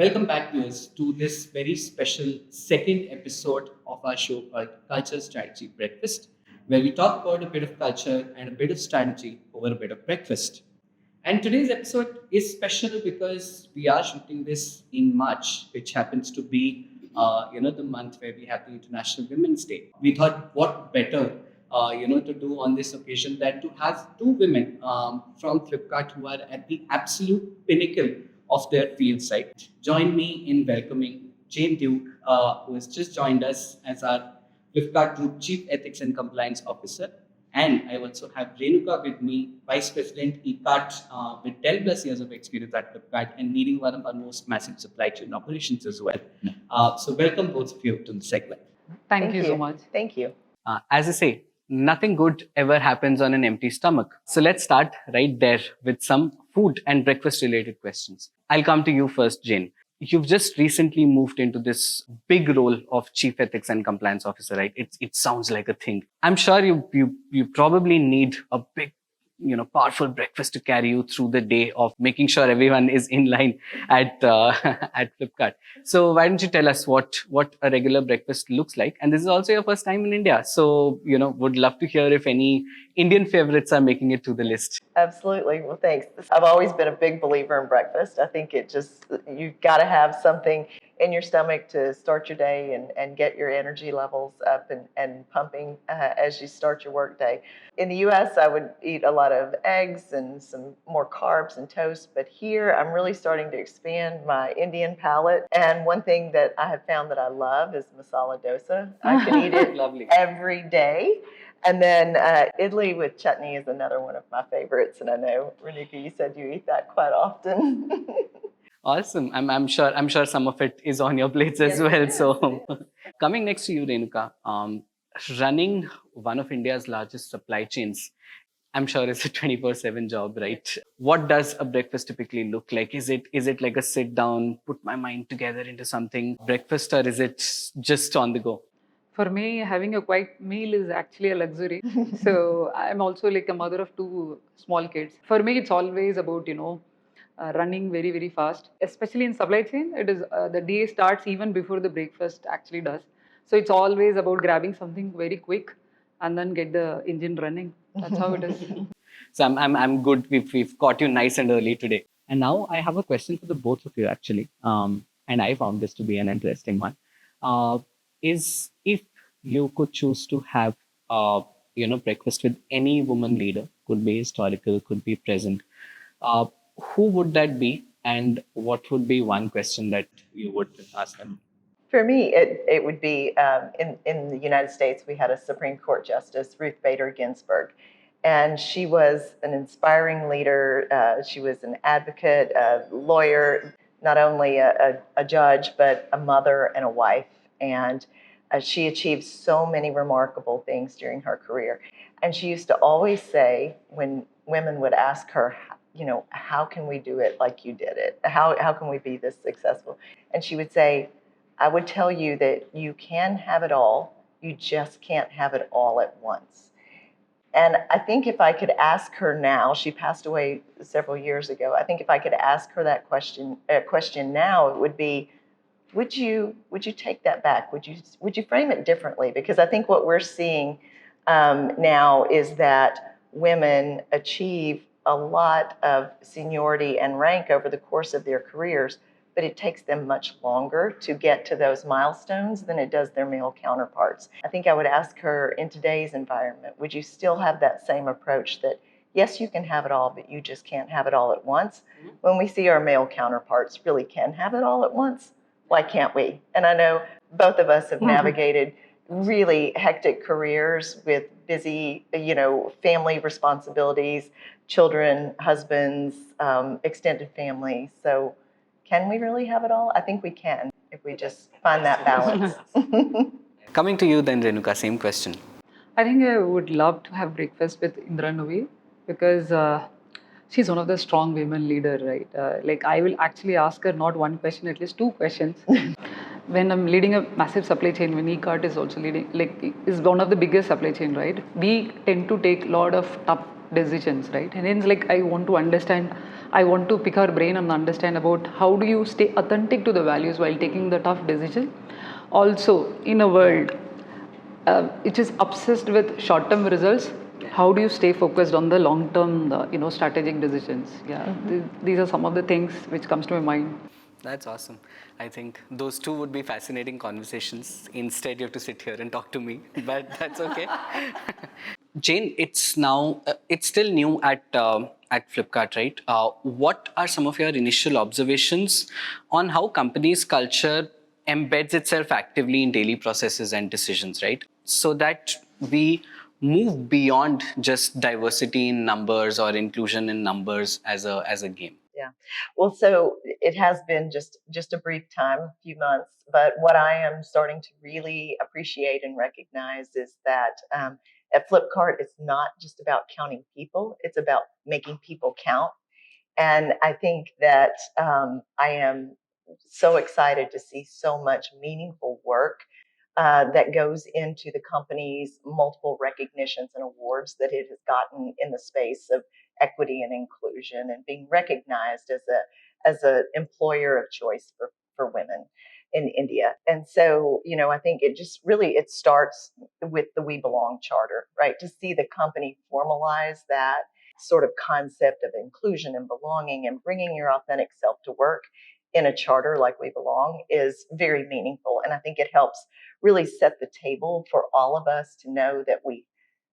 Welcome back, viewers, to this very special second episode of our show called Culture Strategy Breakfast, where we talk about a bit of culture and a bit of strategy over a bit of breakfast. And today's episode is special because we are shooting this in March, which happens to be, the month where we have the International Women's Day. We thought, what better, to do on this occasion than to have two women from Flipkart who are at the absolute pinnacle of their field site. Join me in welcoming Jane Duke, who has just joined us as our Flipkart Group Chief Ethics and Compliance Officer. And I also have Renuka with me, Vice President ECART, with 10 plus years of experience at Flipkart and leading one of our most massive supply chain operations as well. So welcome both of you to the segment. Thank you so much. Thank you. As I say, nothing good ever happens on an empty stomach. So let's start right there with some food and breakfast related questions. I'll come to you first, Jane. You've just recently moved into this big role of Chief Ethics and Compliance Officer, right? It sounds like a thing. I'm sure you probably need a big, powerful breakfast to carry you through the day of making sure everyone is in line at at Flipkart. So why don't you tell us what a regular breakfast looks like? And this is also your first time in India, so would love to hear if any Indian favorites are making it to the list. Absolutely. Well, thanks. I've always been a big believer in breakfast. I think you've got to have something in your stomach to start your day and get your energy levels up and pumping as you start your work day. In the US, I would eat a lot of eggs and some more carbs and toast, but here I'm really starting to expand my Indian palate. And one thing that I have found that I love is masala dosa. I can eat it Lovely. every day. And then idli with chutney is another one of my favorites. And I know, Renuka, you said you eat that quite often. Awesome. I'm sure some of it is on your plates as well. So coming next to you, Renuka, running one of India's largest supply chains, I'm sure it's a 24/7 job, right? What does a breakfast typically look like? Is it like a sit down, put my mind together into something breakfast, or is it just on the go? For me, having a quiet meal is actually a luxury. So I'm also like a mother of two small kids. For me, it's always about, running very, very fast. Especially in supply chain, it is the day starts even before the breakfast actually does. So it's always about grabbing something very quick and then get the engine running. That's how it is. So I'm good. We've caught you nice and early today. And now I have a question for the both of you actually. And I found this to be an interesting one. Is if you could choose to have breakfast with any woman leader, could be historical, could be present, who would that be, and what would be one question that you would ask them? For me, it would be in the United States, we had a Supreme Court Justice, Ruth Bader Ginsburg. And she was an inspiring leader. She was an advocate, a lawyer, not only a judge, but a mother and a wife. And she achieved so many remarkable things during her career. And she used to always say, when women would ask her, how can we do it like you did it? How can we be this successful? And she would say, I would tell you that you can have it all, you just can't have it all at once. And I think if I could ask her now, she passed away several years ago, I think if I could ask her that question now, it would be, would you take that back? Would you frame it differently? Because I think what we're seeing now is that women achieve a lot of seniority and rank over the course of their careers, but it takes them much longer to get to those milestones than it does their male counterparts. I think I would ask her, in today's environment, would you still have that same approach that, yes, you can have it all, but you just can't have it all at once? When we see our male counterparts really can have it all at once, why can't we? And I know both of us have navigated really hectic careers with busy, family responsibilities, children, husbands, extended family. So can we really have it all? I think we can, if we just find that balance. Coming to you then, Renuka, same question. I think I would love to have breakfast with Indra Nooyi because she's one of the strong women leader, right? I will actually ask her not one question, at least two questions. When I'm leading a massive supply chain, when ECART is also leading, is one of the biggest supply chain, right? We tend to take a lot of tough decisions, right? And then it's like I want to understand, I want to pick her brain and understand about how do you stay authentic to the values while taking the tough decision. Also, in a world which is obsessed with short-term results, how do you stay focused on the long-term, strategic decisions? Yeah, these are some of the things which comes to my mind. That's awesome. I think those two would be fascinating conversations. Instead, you have to sit here and talk to me, but that's okay. Jane, it's still new at Flipkart, right? What are some of your initial observations on how companies' culture embeds itself actively in daily processes and decisions, right? So that we move beyond just diversity in numbers or inclusion in numbers as a game. Yeah. Well, so it has been just a brief time, a few months, but what I am starting to really appreciate and recognize is that at Flipkart, it's not just about counting people; it's about making people count. And I think that I am so excited to see so much meaningful work that goes into the company's multiple recognitions and awards that it has gotten in the space of equity and inclusion and being recognized as an employer of choice for women in India. And so, I think it starts with the We Belong Charter, right? To see the company formalize that sort of concept of inclusion and belonging and bringing your authentic self to work in a charter like We Belong is very meaningful. And I think it helps really set the table for all of us to know that we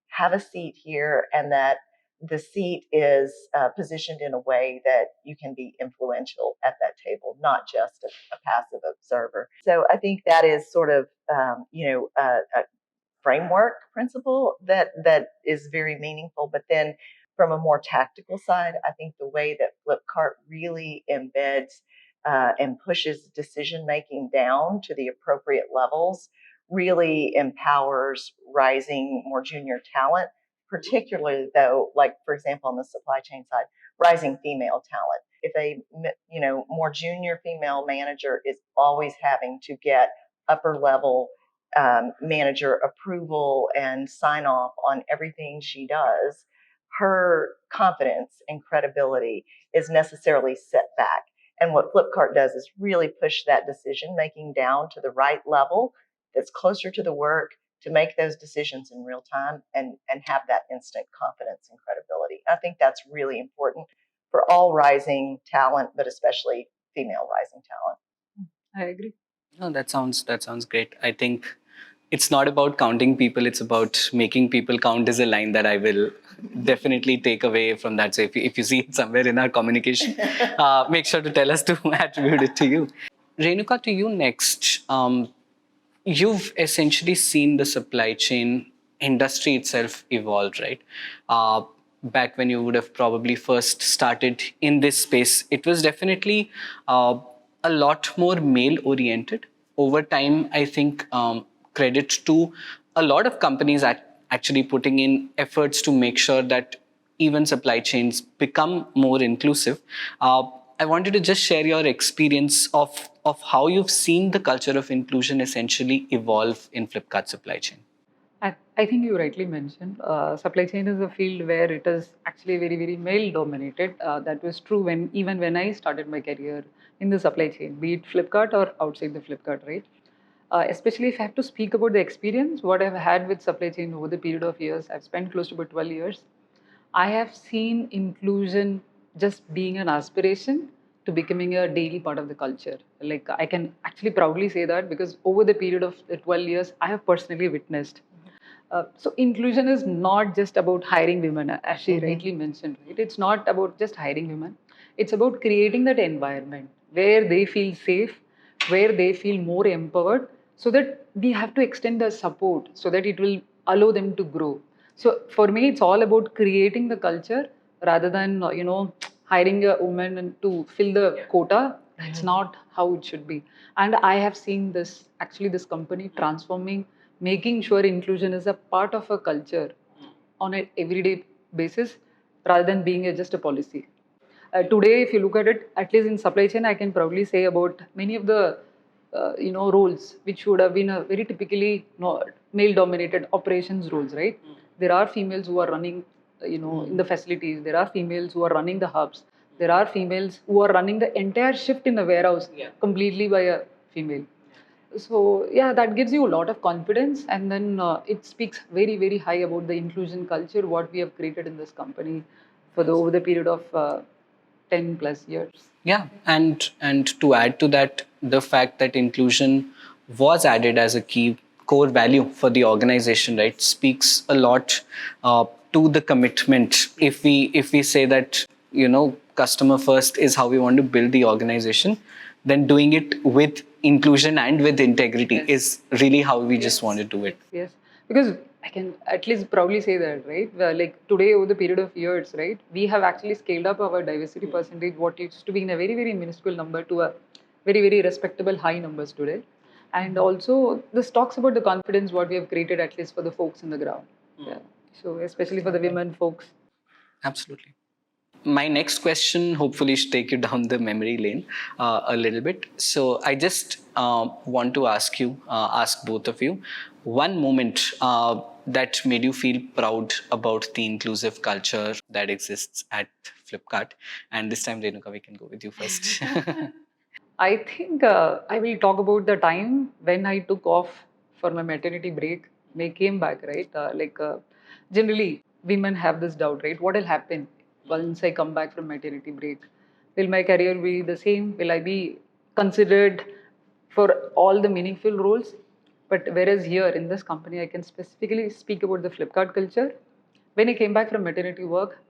have a seat here and that the seat is positioned in a way that you can be influential at that table, not just a passive observer. So I think that is sort of, a framework principle that is very meaningful. But then from a more tactical side, I think the way that Flipkart really embeds and pushes decision making down to the appropriate levels really empowers rising, more junior talent, particularly though, like for example, on the supply chain side, rising female talent. If a more junior female manager is always having to get upper level manager approval and sign off on everything she does, her confidence and credibility is necessarily set back. And what Flipkart does is really push that decision making down to the right level that's closer to the work to make those decisions in real time and have that instant confidence and credibility. I think that's really important for all rising talent, but especially female rising talent. I agree. No, that sounds great. I think it's not about counting people; it's about making people count. Is a line that I will definitely take away from that. So if you see it somewhere in our communication, make sure to tell us to attribute it to you. Renuka, to you next. You've essentially seen the supply chain industry itself evolve, right? Back when you would have probably first started in this space, it was definitely a lot more male oriented. Over time, I think credit to a lot of companies actually putting in efforts to make sure that even supply chains become more inclusive. I wanted to just share your experience of how you've seen the culture of inclusion essentially evolve in Flipkart supply chain. I think you rightly mentioned supply chain is a field where it is actually very, very male dominated. That was true even when I started my career in the supply chain, be it Flipkart or outside the Flipkart, right? Especially if I have to speak about the experience, what I've had with supply chain over the period of years, I've spent close to about 12 years. I have seen inclusion just being an aspiration to becoming a daily part of the culture. Like I can actually proudly say that because over the period of the 12 years, I have personally witnessed. So inclusion is not just about hiring women, as she rightly mentioned. Right? It's not about just hiring women. It's about creating that environment where they feel safe, where they feel more empowered, so that we have to extend the support so that it will allow them to grow. So for me, it's all about creating the culture rather than hiring a woman to fill the quota. That's not how it should be. And I have seen this company transforming, making sure inclusion is a part of a culture on an everyday basis rather than being just a policy. Today, if you look at it, at least in supply chain, I can proudly say about many of the roles which would have been a very typically male-dominated operations roles. Right, there are females who are running in the facilities. There are females who are running the hubs. There are females who are running the entire shift in the warehouse completely by a female. So yeah, that gives you a lot of confidence, and then it speaks very very high about the inclusion culture what we have created in this company for the over the period of 10 plus years. Yeah, and to add to that, the fact that inclusion was added as a key core value for the organization, right, speaks a lot to the commitment. If we say that customer first is how we want to build the organization, then doing it with inclusion and with integrity is really how we just want to do it. Yes, because I can at least proudly say that, right? Well, like today, over the period of years, right, we have actually scaled up our diversity percentage, what used to be in a very, very minuscule number to a very, very respectable high numbers today. And also, this talks about the confidence what we have created, at least for the folks in the ground. Yeah. So, especially for the women folks. Absolutely. My next question hopefully should take you down the memory lane a little bit. So I just want to ask both of you, one moment that made you feel proud about the inclusive culture that exists at Flipkart. And this time, Renuka, we can go with you first. I think I will talk about the time when I took off for my maternity break. When I came back, right? Generally, women have this doubt, right? What will happen once I come back from maternity break? Will my career be the same? Will I be considered for all the meaningful roles? But whereas here in this company, I can specifically speak about the Flipkart culture. When I came back from maternity work,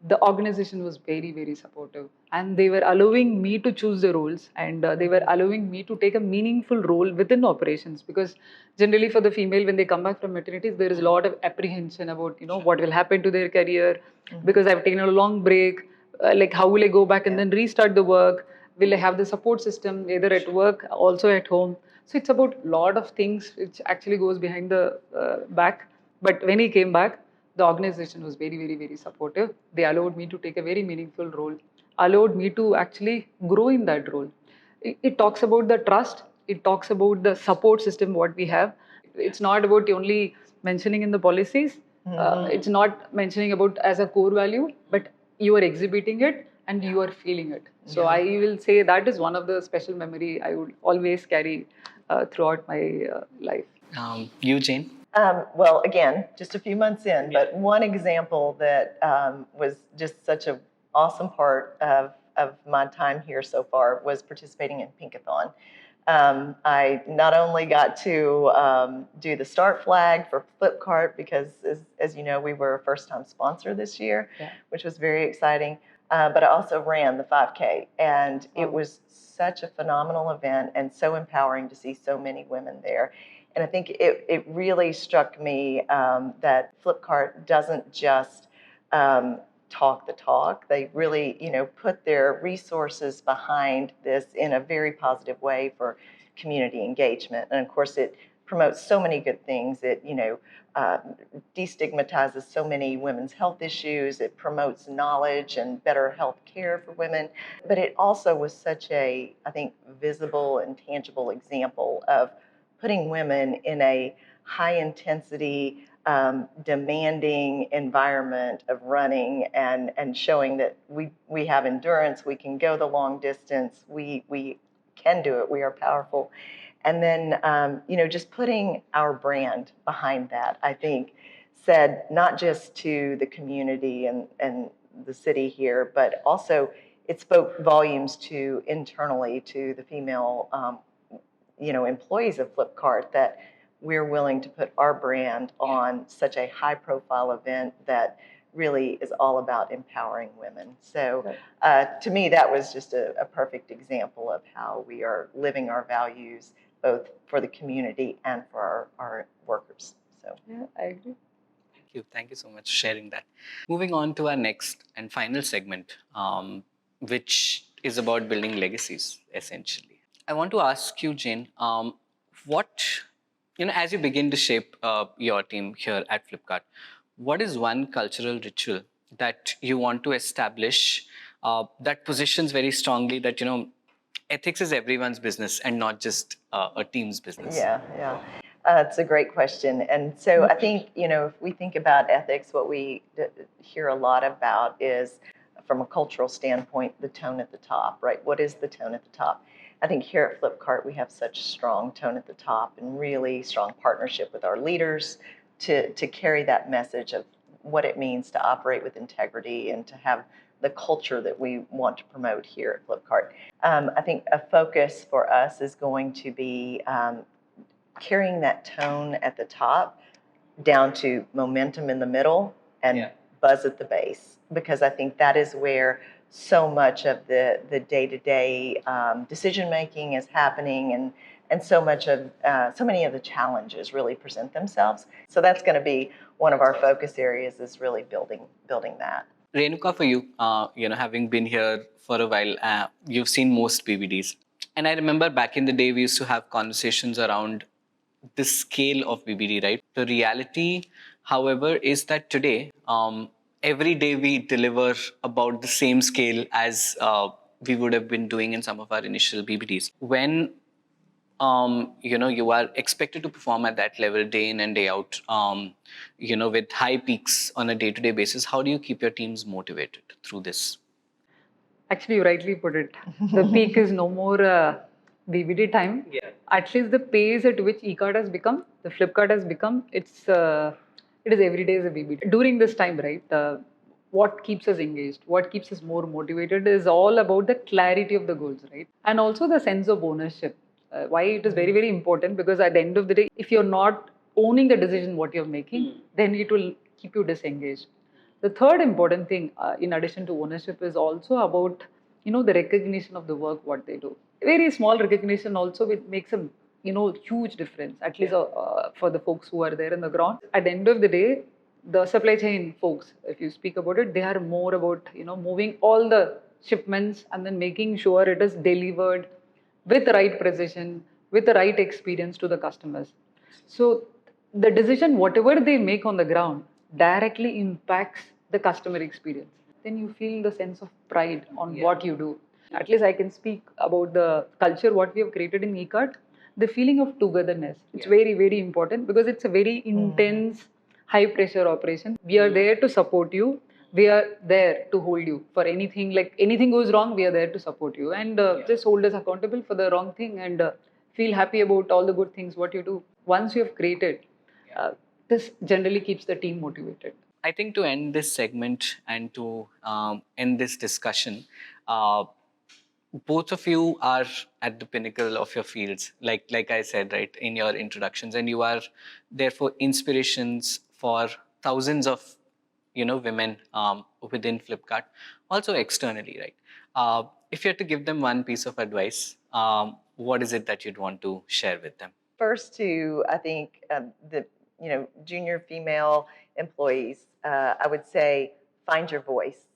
the organization was very very supportive, and they were allowing me to choose the roles, and they were allowing me to take a meaningful role within operations, because generally for the female when they come back from maternity there is a lot of apprehension about what will happen to their career, because I've taken a long break, like how will I go back and then restart the work, will I have the support system either at work also at home. So it's about a lot of things which actually goes behind the back. But when he came back, the organization was very, very, very supportive. They allowed me to take a very meaningful role, allowed me to actually grow in that role. It talks about the trust, it talks about the support system what we have. It's not about only mentioning in the policies, it's not mentioning about as a core value, but you are exhibiting it and you are feeling it. So I will say that is one of the special memory I would always carry throughout my life. You, Jane? Well, again, just a few months in, but one example that was just such an awesome part of my time here so far was participating in Pinkathon. I not only got to do the start flag for Flipkart because, as you know, we were a first-time sponsor this year, which was very exciting, but I also ran the 5K, and it was such a phenomenal event and so empowering to see so many women there. And I think it really struck me that Flipkart doesn't just talk the talk. They really, put their resources behind this in a very positive way for community engagement. And of course, it promotes so many good things. It, destigmatizes so many women's health issues. It promotes knowledge and better health care for women. But it also was such a, I think, visible and tangible example of putting women in a high intensity, demanding environment of running and showing that we have endurance, we can go the long distance, we can do it, we are powerful. And then, just putting our brand behind that, I think, said not just to the community and the city here, but also it spoke volumes to internally to the female employees of Flipkart, that we're willing to put our brand on such a high profile event that really is all about empowering women. So to me, that was just a perfect example of how we are living our values, both for the community and for our workers. So yeah, I agree. Thank you so much for sharing that. Moving on to our next and final segment, which is about building legacies, essentially. I want to ask you, Jane, what, as you begin to shape your team here at Flipkart, what is one cultural ritual that you want to establish that positions very strongly that, ethics is everyone's business and not just a team's business? yeah. It's a great question. And so I think, if we think about ethics, what we hear a lot about is, from a cultural standpoint, the tone at the top, right? What is the tone at the top? I think here at Flipkart, we have such strong tone at the top and really strong partnership with our leaders to carry that message of what it means to operate with integrity and to have the culture that we want to promote here at Flipkart. I think a focus for us is going to be carrying that tone at the top down to momentum in the middle and buzz at the base, because I think that is where so much of the day-to-day decision making is happening, and so many of the challenges really present themselves. So that's going to be one of our focus areas, is really building that. Renuka, for you, having been here for a while, you've seen most BBDs. And I remember back in the day, we used to have conversations around the scale of BBD, right? The reality, however, is that today, every day we deliver about the same scale as we would have been doing in some of our initial BBDs. When you are expected to perform at that level day in and day out, with high peaks on a day-to-day basis, how do you keep your teams motivated through this? Actually, you rightly put it. The peak is no more BBD time. Yeah. At least the pace at which eCard has become, the Flipkart has become, it is every day is a BBD. During this time, right, what keeps us engaged, what keeps us more motivated is all about the clarity of the goals, right? And also the sense of ownership. Why it is very, very important, because at the end of the day, if you're not owning the decision what you're making, then it will keep you disengaged. The third important thing, in addition to ownership, is also about the recognition of the work what they do. Very small recognition also makes a huge difference. At least for the folks who are there in the ground. At the end of the day, the supply chain folks, if you speak about it, they are more about moving all the shipments and then making sure it is delivered with the right precision, with the right experience to the customers. So the decision, whatever they make on the ground, directly impacts the customer experience. Then you feel the sense of pride on what you do. At least I can speak about the culture what we have created in eCart. The feeling of togetherness. It's very, very important, because it's a very intense, high pressure operation. We are there to support you. We are there to hold you for anything. Like anything goes wrong, we are there to support you, and just hold us accountable for the wrong thing, and feel happy about all the good things what you do. Once you have created, this generally keeps the team motivated. I think to end this segment and to end this discussion, uh, both of you are at the pinnacle of your fields, like I said, right, in your introductions, and you are therefore inspirations for thousands of women within Flipkart, also externally, right? If you had to give them one piece of advice, what is it that you'd want to share with them? First, to I think the junior female employees, I would say find your voice.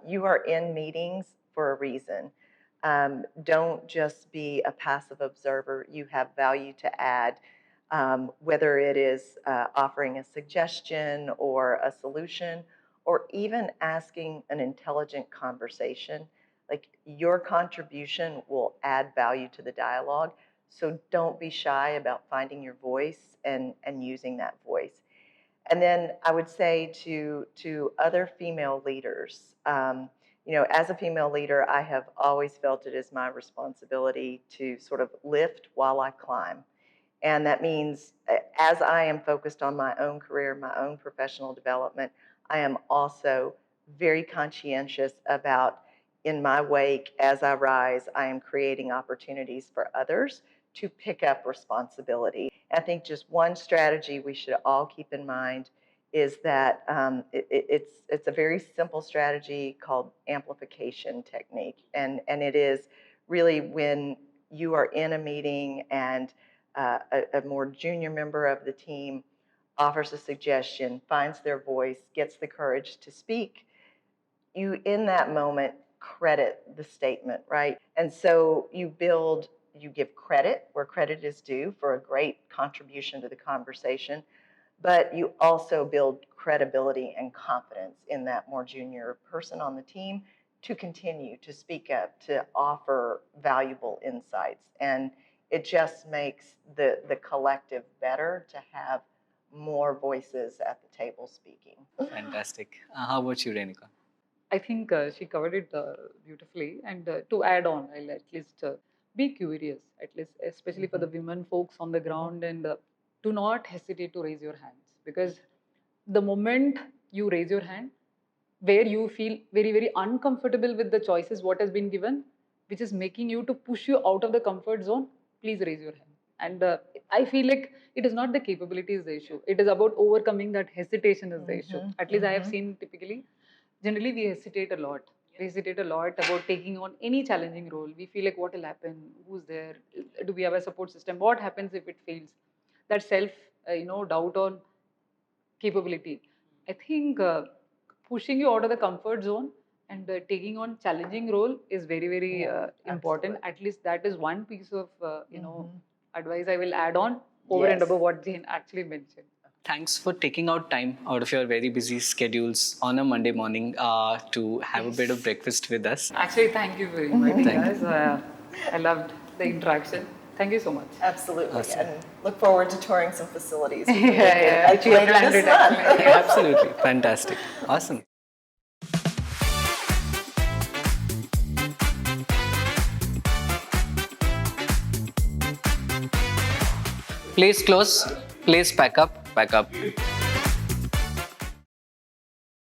You are in meetings for a reason. Don't just be a passive observer. You have value to add, whether it is offering a suggestion or a solution, or even asking an intelligent conversation. Like, your contribution will add value to the dialogue. So don't be shy about finding your voice and using that voice. And then I would say to other female leaders, as a female leader, I have always felt it is my responsibility to sort of lift while I climb. And that means, as I am focused on my own career, my own professional development, I am also very conscientious about, in my wake, as I rise, I am creating opportunities for others to pick up responsibility. I think just one strategy we should all keep in mind is that it's a very simple strategy called amplification technique, and it is really when you are in a meeting and a more junior member of the team offers a suggestion, finds their voice, gets the courage to speak, you in that moment credit the statement, right? And so you give credit where credit is due for a great contribution to the conversation, but you also build credibility and confidence in that more junior person on the team to continue to speak up, to offer valuable insights. And it just makes the collective better to have more voices at the table speaking. Fantastic. How about you, Renuka? I think she covered it beautifully. And to add on, I'll at least be curious, at least, especially for the women folks on the ground, and do not hesitate to raise your hands, because the moment you raise your hand, where you feel very, very uncomfortable with the choices what has been given, which is making you to push you out of the comfort zone, please raise your hand. And I feel like it is not the capability is the issue. It is about overcoming that hesitation is the issue. At least I have seen typically, generally we hesitate a lot. We hesitate a lot about taking on any challenging role. We feel like what will happen? Who's there? Do we have a support system? What happens if it fails? That self, doubt on capability. I think pushing you out of the comfort zone and taking on challenging role is very, very Yeah, important. absolutely. At least that is one piece of advice I will add on over and Yes. above what Jane actually mentioned. Thanks for taking out time out of your very busy schedules on a Monday morning to have a bit of breakfast with us. Actually, thank you for inviting Thank us. I loved the interaction. Thank you so much. Absolutely. Awesome. And look forward to touring some facilities. with Yeah, you again, yeah. Actually, later planned this it, month. actually. Absolutely. Fantastic. Awesome. Place close, place pack up, pack up.